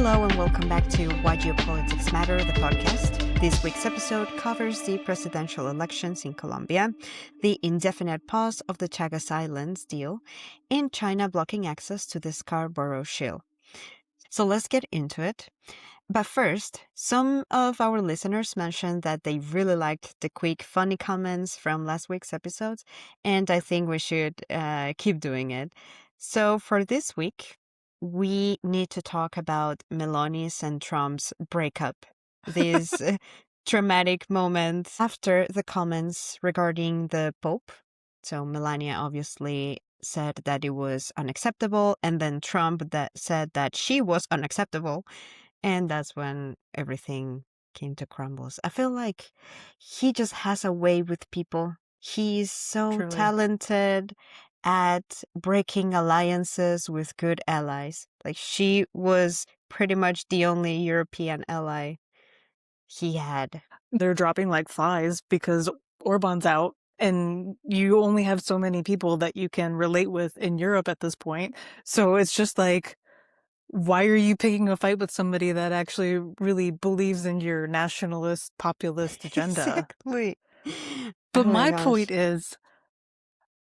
Hello and welcome back to Why Geopolitics Matter, the podcast. This week's episode covers the presidential elections in Colombia, the indefinite pause of the Chagos Islands deal, and China blocking access to the Scarborough Shaol. So let's get into it. But first, some of our listeners mentioned that they really liked the quick, funny comments from last week's episodes, and I think we should keep doing it. So for this week, we need to talk about Melania's and Trump's breakup. This dramatic moment after the comments regarding the Pope. So Melania obviously said that it was unacceptable, and then Trump that said that she was unacceptable. And that's when everything came to crumbles. I feel like he just has a way with people. He's so Truly. talented at breaking alliances with good allies. Like, she was pretty much the only European ally he had. They're dropping like flies because Orban's out and you only have so many people that you can relate with in Europe at this point. So it's just like, why are you picking a fight with somebody that actually really believes in your nationalist, populist agenda? Exactly. But Oh my gosh. point is,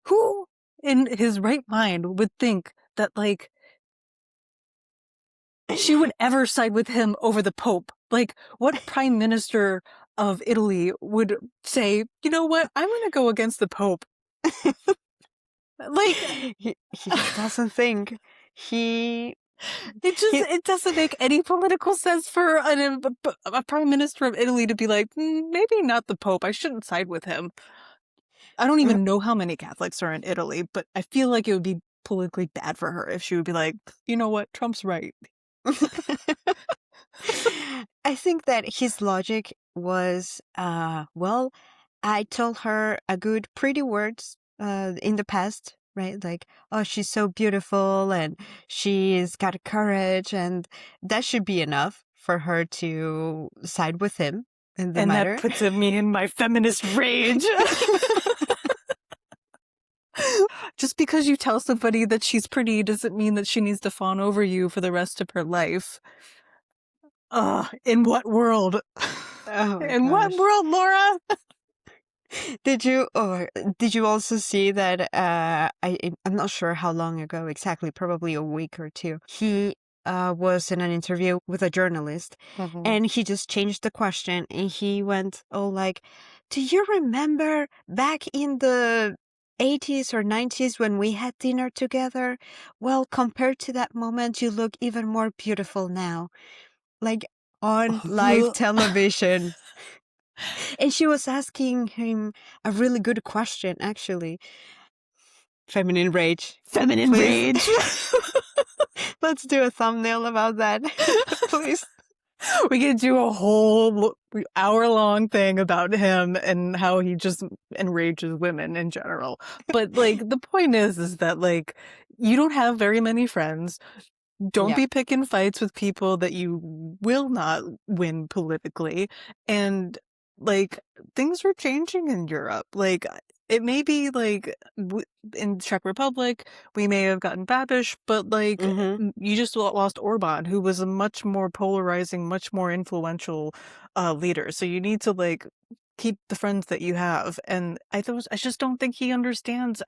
who in his right mind would think that, like, she would ever side with him over the Pope? Like, what prime minister of Italy would say, you know what, I'm going to go against the Pope? Like, he just doesn't think. it doesn't make any political sense for a prime minister of Italy to be like, maybe not the Pope. I shouldn't side with him. I don't even know how many Catholics are in Italy, but I feel like it would be politically bad for her if she would be like, you know what, Trump's right. I think that his logic was, well, I told her a good, pretty words in the past, right? Like, oh, she's so beautiful and she's got courage, and that should be enough for her to side with him in the And matter. that puts me in my feminist rage. Just because you tell somebody that she's pretty doesn't mean that she needs to fawn over you for the rest of her life. In what world? Oh my In what gosh. world, Laura? Did you also see that I'm not sure how long ago exactly, probably a week or two. He was in an interview with a journalist, and he just changed the question, and he went, oh, like, do you remember back in the 80s or 90s when we had dinner together? Well, compared to that moment, you look even more beautiful now. Like, on live television. And she was asking him a really good question, actually. Feminine rage. Feminine Please. rage. Let's do a thumbnail about that, please. We could do a whole hour-long thing about him and how he just enrages women in general. But, like, the point is that, like, you don't have very many friends. Don't be picking fights with people that you will not win politically. And, like, things are changing in Europe. Like, it may be, like, in Czech Republic, we may have gotten Babiš, but, like, you just lost Orban, who was a much more polarizing, much more influential leader. So you need to, like, keep the friends that you have. And I just don't think he understands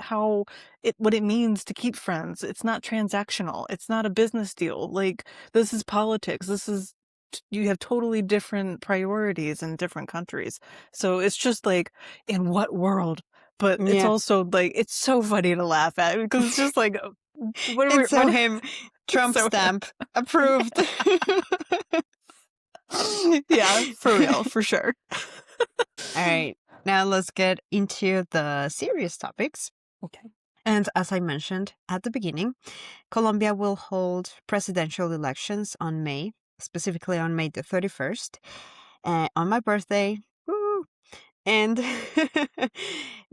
what it means to keep friends. It's not transactional. It's not a business deal. Like, this is politics. You have totally different priorities in different countries. So it's just like, in what world? But it's also like, it's so funny to laugh at because it's just like, him, Trump stamp, approved. Yeah, for real, for sure. All right, now let's get into the serious topics. Okay. And as I mentioned at the beginning, Colombia will hold presidential elections on May, specifically on May the 31st, on my birthday. Woo! And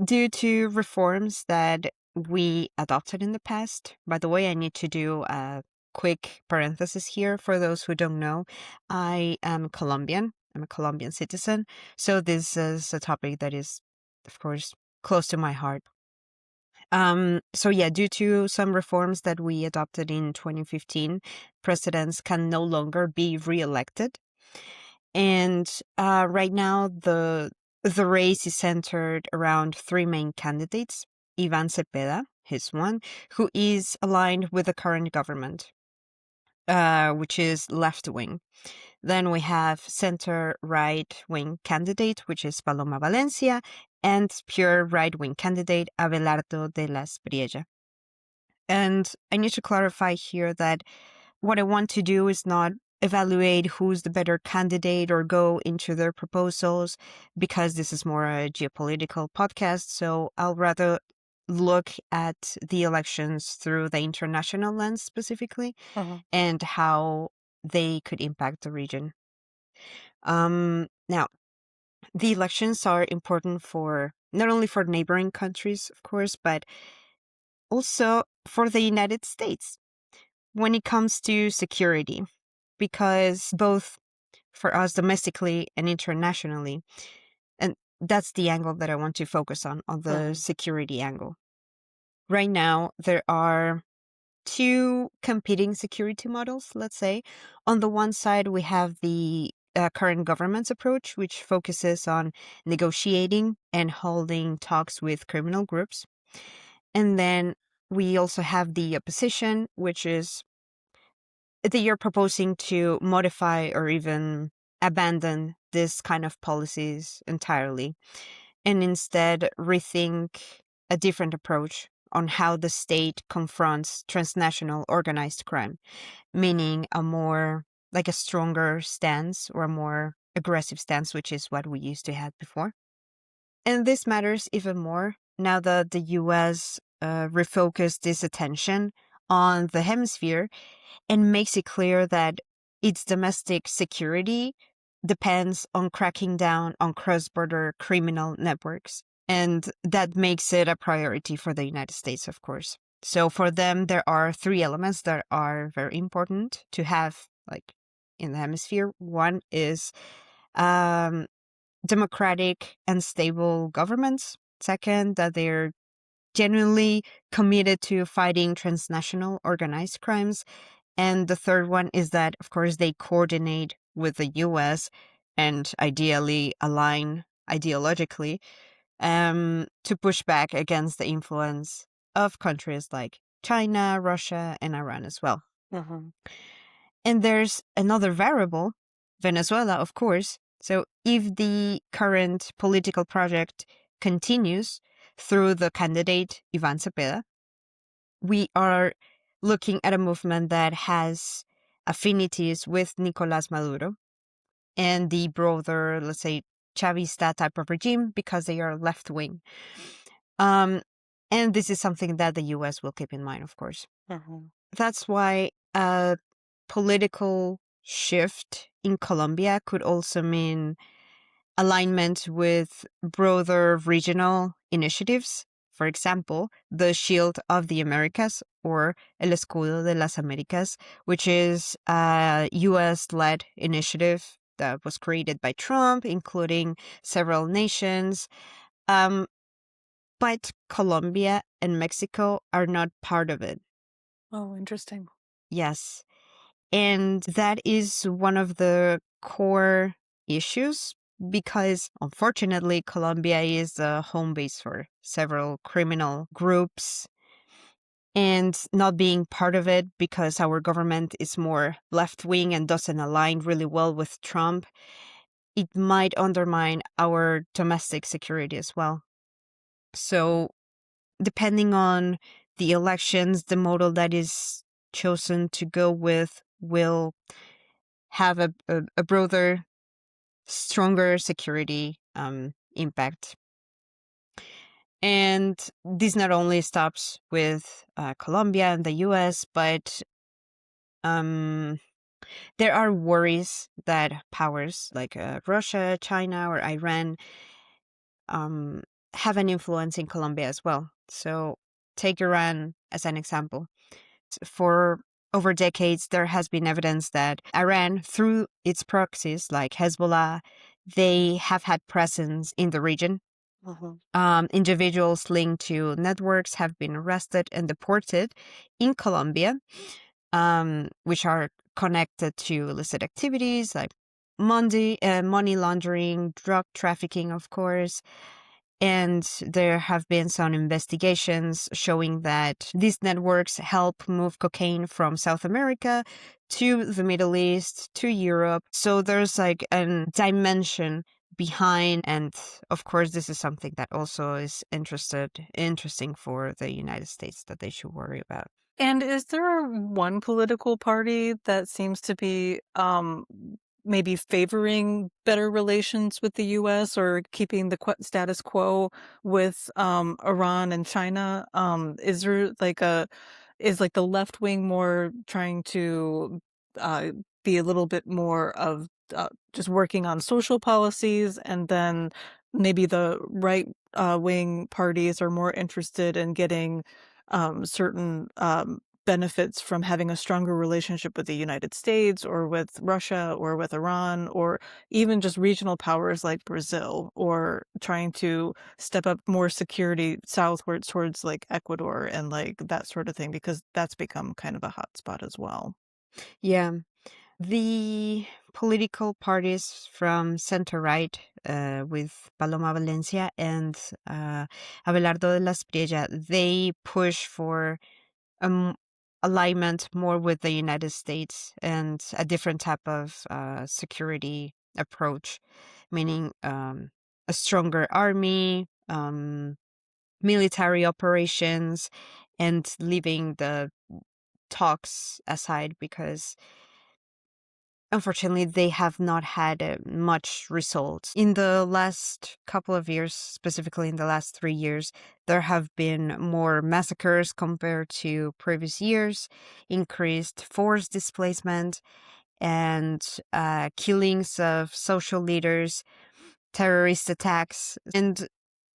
due to reforms that we adopted in the past, by the way, I need to do a quick parenthesis here for those who don't know. I am Colombian. I'm a Colombian citizen. So this is a topic that is, of course, close to my heart. So yeah, due to some reforms that we adopted in 2015, presidents can no longer be reelected. And right now, the race is centered around three main candidates. Ivan Cepeda, he's one, who is aligned with the current government, which is left wing. Then we have center right wing candidate, which is Paloma Valencia, and pure right wing candidate Abelardo de la Espriella. And I need to clarify here that what I want to do is not evaluate who's the better candidate or go into their proposals, because this is more a geopolitical podcast. So I'll rather look at the elections through the international lens specifically and how they could impact the region. Now, the elections are important for not only for neighboring countries, of course, but also for the United States when it comes to security, because both for us domestically and internationally, and that's the angle that I want to focus on the security angle. Right now, there are two competing security models, let's say. On the one side, we have the current government's approach, which focuses on negotiating and holding talks with criminal groups. And then we also have the opposition, which is they are proposing to modify or even abandon this kind of policies entirely and instead rethink a different approach on how the state confronts transnational organized crime, meaning a more like a stronger stance or a more aggressive stance, which is what we used to have before. And this matters even more now that the US refocused its attention on the hemisphere and makes it clear that its domestic security depends on cracking down on cross-border criminal networks. And that makes it a priority for the United States, of course. So for them, there are three elements that are very important to have, like in the hemisphere. One is democratic and stable governments. Second, that they're genuinely committed to fighting transnational organized crimes. And the third one is that, of course, they coordinate with the US and ideally align ideologically to push back against the influence of countries like China, Russia, and Iran as well. And there's another variable, Venezuela, of course. So if the current political project continues through the candidate Ivan Cepeda, we are looking at a movement that has affinities with Nicolás Maduro and the broader, let's say, Chavista type of regime because they are left wing. And this is something that the US will keep in mind, of course. That's why a political shift in Colombia could also mean alignment with broader regional initiatives. For example, the Shield of the Americas or El Escudo de las Américas, which is a US-led initiative that was created by Trump, including several nations. But Colombia and Mexico are not part of it. Oh, interesting. Yes. And that is one of the core issues because, unfortunately, Colombia is a home base for several criminal groups. And not being part of it because our government is more left wing and doesn't align really well with Trump, it might undermine our domestic security as well. So, depending on the elections, the model that is chosen to go with will have a broader, stronger security impact. And this not only stops with Colombia and the US, but there are worries that powers like Russia, China, or Iran have an influence in Colombia as well. So take Iran as an example. For over decades, there has been evidence that Iran, through its proxies like Hezbollah, they have had presence in the region. Individuals linked to networks have been arrested and deported in Colombia, which are connected to illicit activities like money laundering, drug trafficking, of course. And there have been some investigations showing that these networks help move cocaine from South America to the Middle East, to Europe. So there's like a dimension behind. And of course, this is something that also is interesting for the United States that they should worry about. And is there one political party that seems to be maybe favoring better relations with the US or keeping the status quo with Iran and China? Is there is like the left wing more trying to uh, be a little bit more of just working on social policies, and then maybe the right wing parties are more interested in getting certain benefits from having a stronger relationship with the United States or with Russia or with Iran, or even just regional powers like Brazil, or trying to step up more security southwards towards like Ecuador and like that sort of thing, because that's become kind of a hot spot as well. Yeah. The political parties from center-right, with Paloma Valencia and Abelardo de las Priella, they push for um, alignment more with the United States and a different type of security approach, meaning a stronger army, military operations, and leaving the talks aside because unfortunately, they have not had much results. In the last couple of years, specifically in the last 3 years, there have been more massacres compared to previous years, increased forced displacement, and killings of social leaders, terrorist attacks. And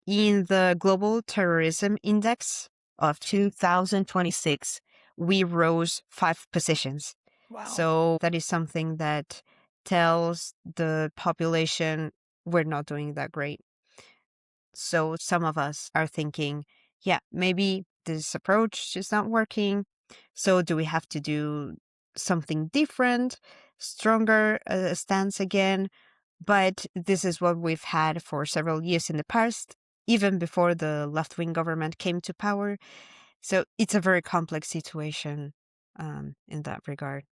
in the Global Terrorism Index of 2026, we rose 5 positions. Wow. So that is something that tells the population we're not doing that great. So some of us are thinking, yeah, maybe this approach is not working. So do we have to do something different, stronger stance again? But this is what we've had for several years in the past, even before the left wing government came to power. So it's a very complex situation in that regard.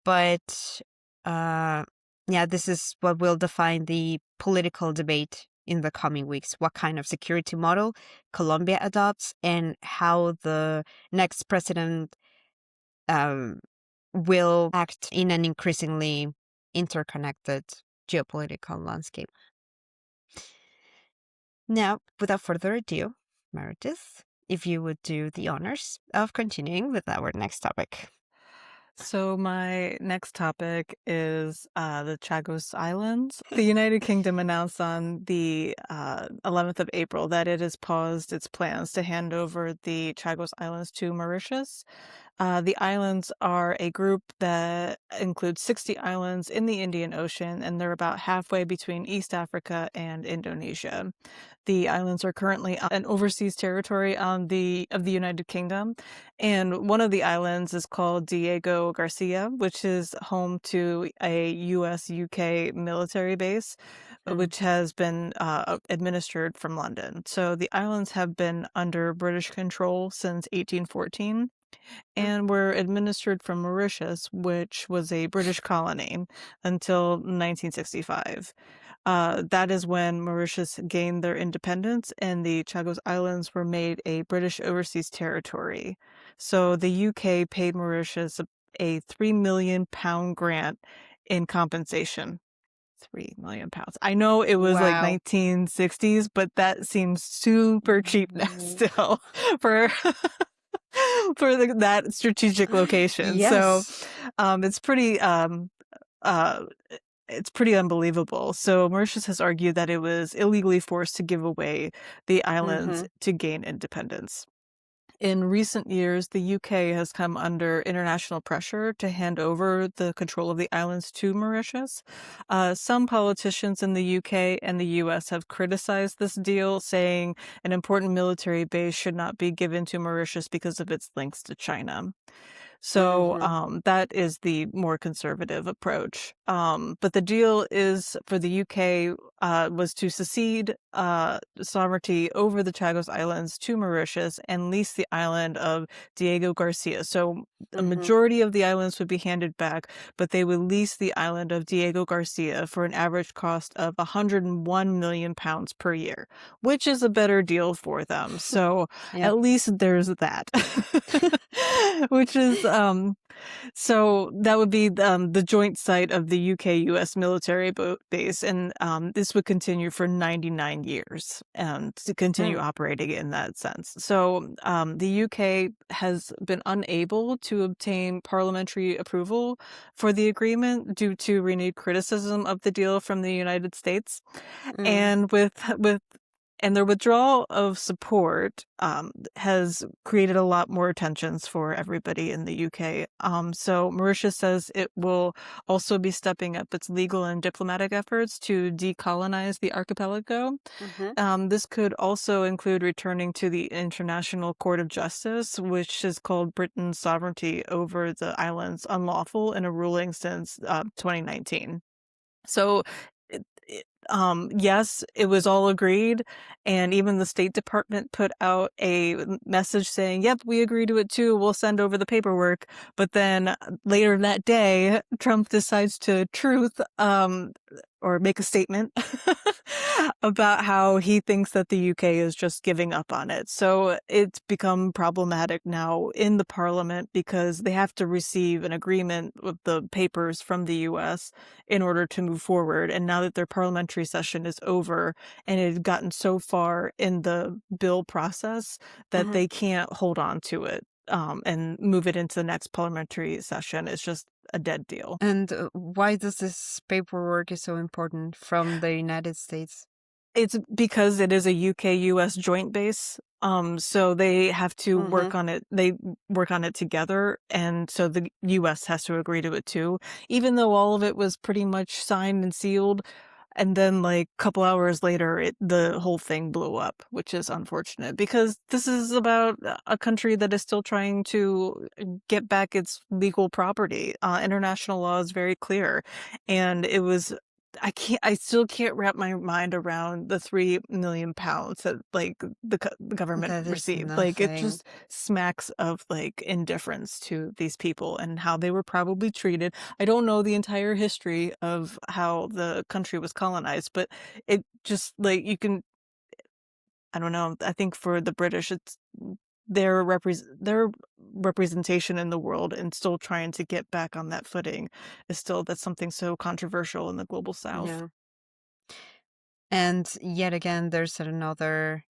But yeah, this is what will define the political debate in the coming weeks. What kind of security model Colombia adopts and how the next president um, will act in an increasingly interconnected geopolitical landscape. Now, without further ado, Meredith, if you would do the honors of continuing with our next topic. So my next topic is the Chagos Islands. The United Kingdom announced on the 11th of April that it has paused its plans to hand over the Chagos Islands to Mauritius. The islands are a group that includes 60 islands in the Indian Ocean, and they're about halfway between East Africa and Indonesia. The islands are currently an overseas territory of the United Kingdom, and one of the islands is called Diego Garcia, which is home to a US-UK military base, which has been administered from London. So the islands have been under British control since 1814 and were administered from Mauritius, which was a British colony, until 1965. That is when Mauritius gained their independence and the Chagos Islands were made a British overseas territory. So the UK paid Mauritius a £3 million grant in compensation. £3 million. I know it was like Wow. 1960s, but that seems super cheap now still for for that strategic location. So Yes. it's pretty uh it's pretty unbelievable. So Mauritius has argued that it was illegally forced to give away the islands Mm-hmm. to gain independence. In recent years, the UK has come under international pressure to hand over the control of the islands to Mauritius. Some politicians in the UK and the US have criticized this deal, saying an important military base should not be given to Mauritius because of its links to China. So Mm-hmm. that is the more conservative approach. But the deal is for the UK was to secede sovereignty over the Chagos Islands to Mauritius and lease the island of Diego Garcia. So a Mm-hmm. majority of the islands would be handed back, but they would lease the island of Diego Garcia for an average cost of 101 million pounds per year, which is a better deal for them. So Yeah. at least there's that. Which is so that would be the joint site of the UK-US military base, and this would continue for 99 years to continue Mm. operating in that sense. So the UK has been unable to obtain parliamentary approval for the agreement due to renewed criticism of the deal from the United States, Mm. and with and their withdrawal of support has created a lot more tensions for everybody in the UK. So Mauritius says it will also be stepping up its legal and diplomatic efforts to decolonize the archipelago. Mm-hmm. This could also include returning to the International Court of Justice, which has called Britain's sovereignty over the islands unlawful in a ruling since 2019. So, yes, it was all agreed, and even the State Department put out a message saying, "Yep, we agree to it too. We'll send over the paperwork." But then later that day, Trump decides to truth or make a statement about how he thinks that the UK is just giving up on it. So it's become problematic now in the parliament because they have to receive an agreement with the papers from the US in order to move forward. And now that their parliamentary session is over and it had gotten so far in the bill process that Mm-hmm. they can't hold on to it and move it into the next parliamentary session, it's just a dead deal. And why does this paperwork is so important from the United States? It's because it is a UK-US joint base. So they have to Mm-hmm. work on it. They work on it together, and so the US has to agree to it too. Even though all of it was pretty much signed and sealed, and then like a couple hours later, the whole thing blew up, which is unfortunate because this is about a country that is still trying to get back its legal property. International law is very clear, and it was I still can't wrap my mind around the 3 million pounds that, like, the government That is received. Like, it nothing. just smacks of, like, indifference to these people and how they were probably treated. I don't know the entire history of how the country was colonized, but it just, like, I don't know, I think for the British, it's their representation in the world and still trying to get back on that footing is still that's something so controversial in the global South. Yeah. And yet again, there's another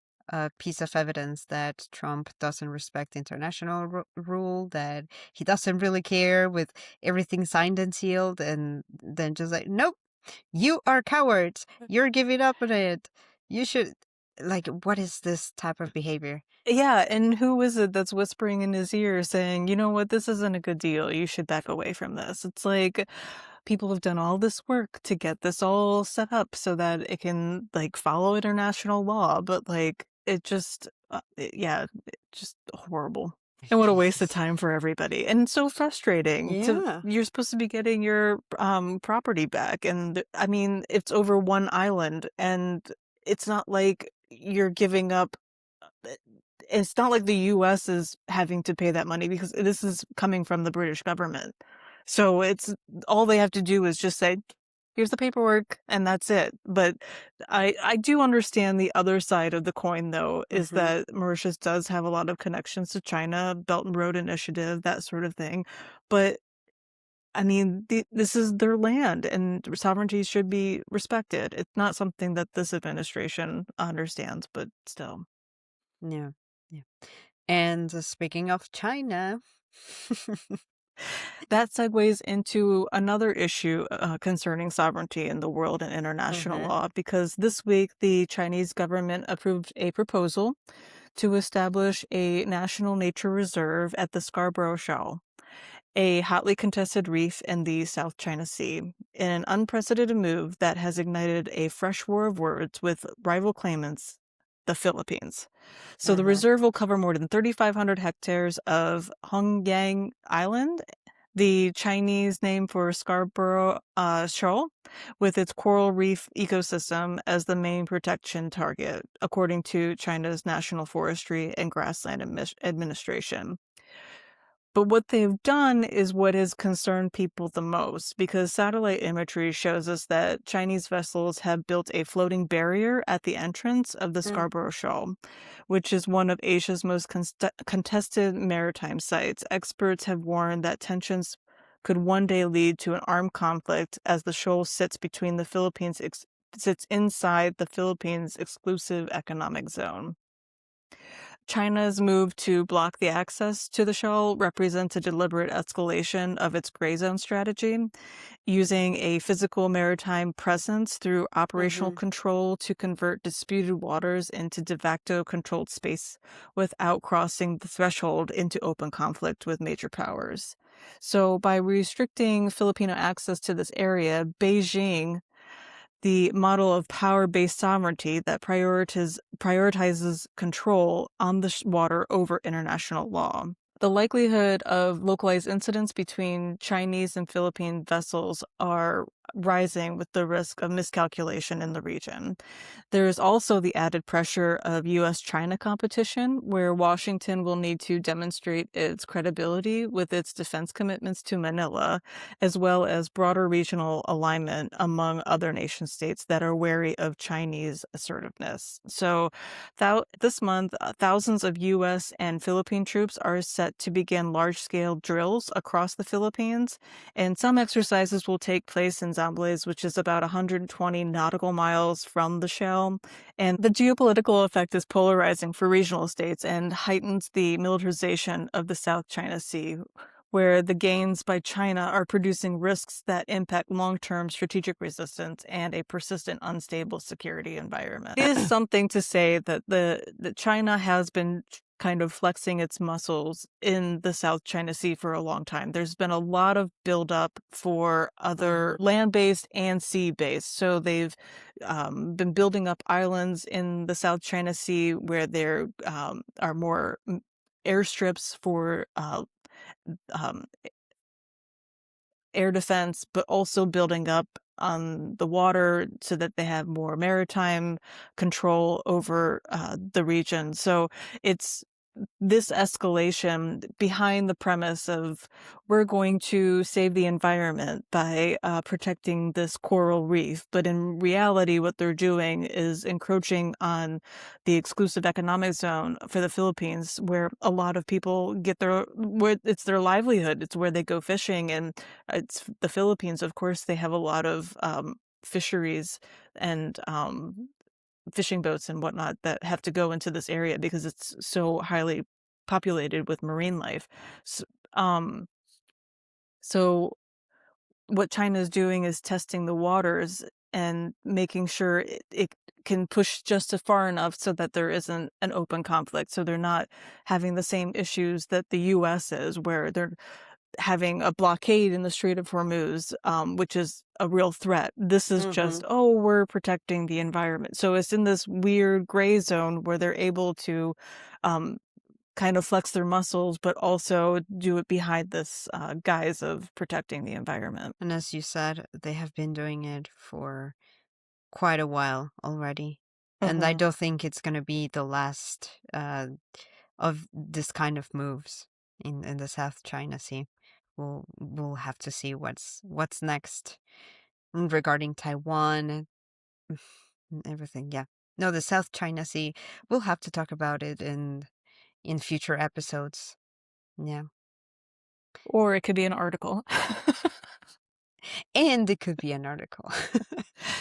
piece of evidence that Trump doesn't respect international rule, that he doesn't really care with everything signed and sealed, and then just like, nope, you are cowards. You're giving up on it. You should. Like, what is this type of behavior? Yeah, and who is it that's whispering in his ear saying, "You know what? This isn't a good deal. You should back away from this." It's like people have done all this work to get this all set up so that it can like follow international law, but like it just yeah, just horrible. And what a waste of time for everybody. And so frustrating to Yeah. you're supposed to be getting your property back and I mean, it's over one island and it's not like you're giving up it's not like the US is having to pay that money because this is coming from the British government. So it's all they have to do is just say, "Here's the paperwork," and that's it. But I do understand the other side of the coin, though, is Mm-hmm. that Mauritius does have a lot of connections to China, Belt and Road Initiative, that sort of thing. But I mean, this is their land, and sovereignty should be respected. It's not something that this administration understands, but still. Yeah. Yeah. And speaking of China, That segues into another issue concerning sovereignty in the world and international mm-hmm. law, because this week the Chinese government approved a proposal to establish a national nature reserve at the Scarborough Shaol, a hotly contested reef in the South China Sea, in an unprecedented move that has ignited a fresh war of words with rival claimants, the Philippines. So the Uh-huh. reserve will cover more than 3,500 hectares of Hongyang Island, the Chinese name for Scarborough Shoal, with its coral reef ecosystem as the main protection target, according to China's National Forestry and Grassland Administration. But what they've done is what has concerned people the most, because satellite imagery shows us that Chinese vessels have built a floating barrier at the entrance of the Mm. Scarborough Shoal, which is one of Asia's most contested maritime sites. Experts have warned that tensions could one day lead to an armed conflict as the shoal sits inside the Philippines' exclusive economic zone. China's move to block the access to the shoal represents a deliberate escalation of its gray zone strategy, using a physical maritime presence through operational Mm-hmm. control to convert disputed waters into de facto controlled space without crossing the threshold into open conflict with major powers. So, by restricting Filipino access to this area, Beijing, the model of power-based sovereignty that prioritizes control on the water over international law. The likelihood of localized incidents between Chinese and Philippine vessels are rising with the risk of miscalculation in the region. There is also the added pressure of US-China competition, where Washington will need to demonstrate its credibility with its defense commitments to Manila, as well as broader regional alignment among other nation states that are wary of Chinese assertiveness. So, this month, thousands of US and Philippine troops are set to begin large scale drills across the Philippines, and some exercises will take place in Zambales, which is about 120 nautical miles from the shell. And the geopolitical effect is polarizing for regional states and heightens the militarization of the South China Sea, where the gains by China are producing risks that impact long-term strategic resistance and a persistent unstable security environment. It is something to say that that China has been kind of flexing its muscles in the South China Sea for a long time. There's been a lot of buildup for other land-based and sea-based. So they've been building up islands in the South China Sea where there are more airstrips for um, air defense, but also building up on the water so that they have more maritime control over the region. So it's this escalation behind the premise of we're going to save the environment by protecting this coral reef. But in reality, what they're doing is encroaching on the exclusive economic zone for the Philippines, where a lot of people where it's their livelihood. It's where they go fishing. And it's the Philippines, of course, they have a lot of fisheries and fishing boats and whatnot that have to go into this area because it's so highly populated with marine life. So, um, so what China is doing is testing the waters and making sure it can push just as far enough so that there isn't an open conflict. So they're not having the same issues that the U.S. is, where they're having a blockade in the Strait of Hormuz, which is a real threat. This is Mm-hmm. just, oh, we're protecting the environment. So it's in this weird gray zone where they're able to um, kind of flex their muscles, but also do it behind this guise of protecting the environment. And as you said, they have been doing it for quite a while already. And I Mhm. don't think it's going to be the last of this kind of moves in the South China Sea. We'll have to see what's next regarding Taiwan and everything. Yeah. No, the South China Sea. We'll have to talk about it in future episodes. Yeah. Or it could be an article. And it could be an article.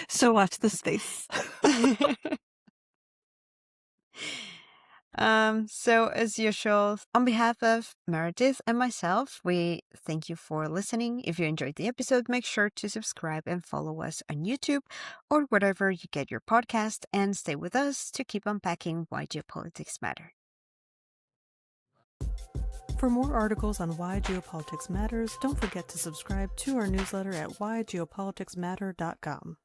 So watch the space. So as usual, on behalf of Meredith and myself, we thank you for listening. If you enjoyed the episode, make sure to subscribe and follow us on YouTube or wherever you get your podcast, and stay with us to keep unpacking why geopolitics matter. For more articles on why geopolitics matters, don't forget to subscribe to our newsletter at whygeopoliticsmatter.com.